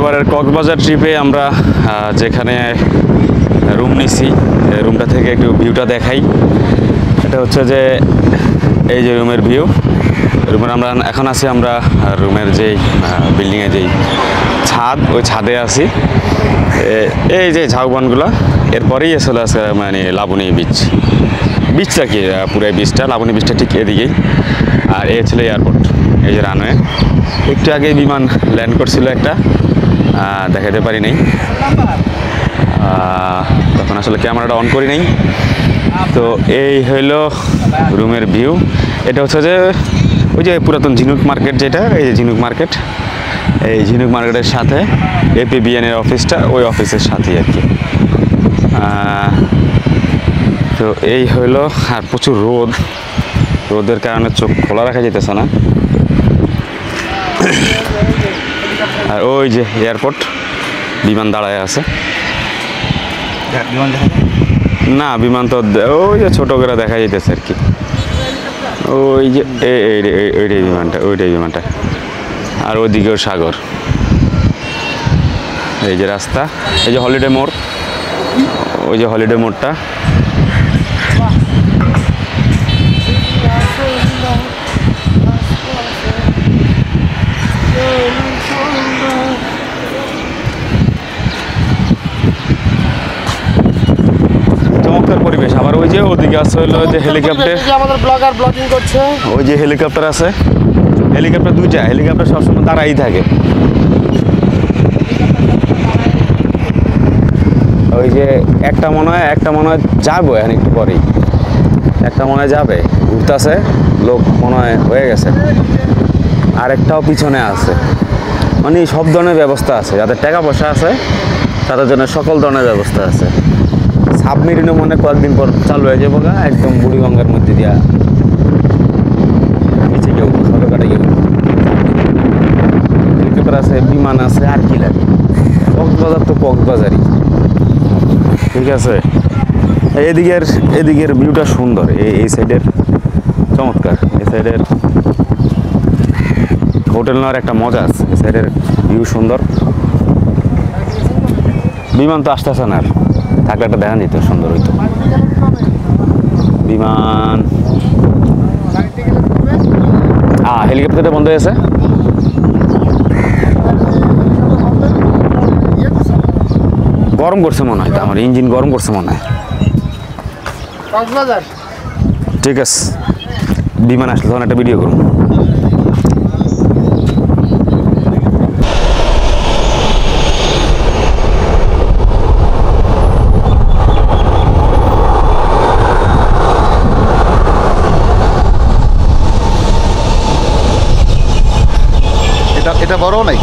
এবারের কক্সবাজার ট্রিপে আমরা যেখানে রুম নিছি, রুমটা থেকে একটু ভিউটা দেখাই। এটা হচ্ছে যে এই যে রুমের ভিউ। রুমের আমরা এখন আছি, আমরা রুমের যেই বিল্ডিংয়ে যেই ছাদ, ওই ছাদে আছি। এই যে ঝাউবনগুলো, এরপরেই চলে আসে মানে লাবণী বিচ। বিচটা কি পুরাই বিচটা, লাবণী বিচটা ঠিক এদিকেই। আর এই ছিল এয়ারপোর্ট, এই যে রানওয়ে। একটু আগে বিমান ল্যান্ড করছিল একটা, দেখাতে পারি নাই, তখন আসলে ক্যামেরাটা অন করি নাই। তো এই হইলো রুমের ভিউ। এটা হচ্ছে যে ওই যে পুরাতন ঝিনুক মার্কেট, যেটা এই যে ঝিনুক মার্কেট, এই ঝিনুক মার্কেটের সাথে এপিবিএনের অফিসটা, ওই অফিসের সাথেই আর কি। তো এই হইলো। আর প্রচুর রোদের কারণে চোখ খোলা রাখা যেতেছে না। আর ওই যে এয়ারপোর্ট, বিমান দাঁড়ায় আছে। না, বিমান তো ওই যে ছোটো করে দেখা যেতেছে আর কি। ওই যে ওইটাই বিমানটা। আর ওইদিকেও সাগর। এই যে রাস্তা, এই যে হলিডে মোড়, ওই যে হলিডে মোড়টা। চমৎকার পরিবেশ। আবার ওই যে ওদিকে আছে হলো যে হেলিকপ্টার, আমাদের ব্লগার ব্লগিং করছে। ওই যে হেলিকপ্টার আছে, হেলিকপ্টার দুইটা, হেলিকপ্টার সবসময় দাঁড়াই থাকে। ওই যে একটা মনে হয় যাবো এখন একটু পরেই, একটা মনে হয় যাবে, ঘুরতেছে লোক, মনে হয় হয়ে গেছে। আরেকটাও পিছনে আছে। মানে সব ধরনের ব্যবস্থা আছে, যাদের টাকা পয়সা আছে তাদের জন্য সকল ধরনের ব্যবস্থা আছে। সাবমেরিনও মনে কয়েকদিন পর চালু হয়ে যাবো গা, একদম বুড়িগঙ্গার মধ্যে দিয়া নিচে কেউ ফটো কাটে গেল। হেলিকপ্টার আছে, বিমান আছে, আর কি লাগে। কক্সবাজার তো কক্সবাজারই, ঠিক আছে। এদিকের ভিউটা সুন্দর, এই সাইডের চমৎকার। এই সাইডের হোটেল নেওয়ার একটা মজা আছে, এই সাইডের ভিউ সুন্দর। বিমান তো আসতেছে না, থাকলে একটা দেখা যেত, সুন্দর হইতো। বিমান হেলিকপ্টারটা বন্ধ হয়েছে। গরম করছে মনে হয়, আমার ইঞ্জিন গরম করছে মনে হয়। ঠিক আছে, বিমান আসলে তখন একটা ভিডিও করুন। এটা বড় নাই।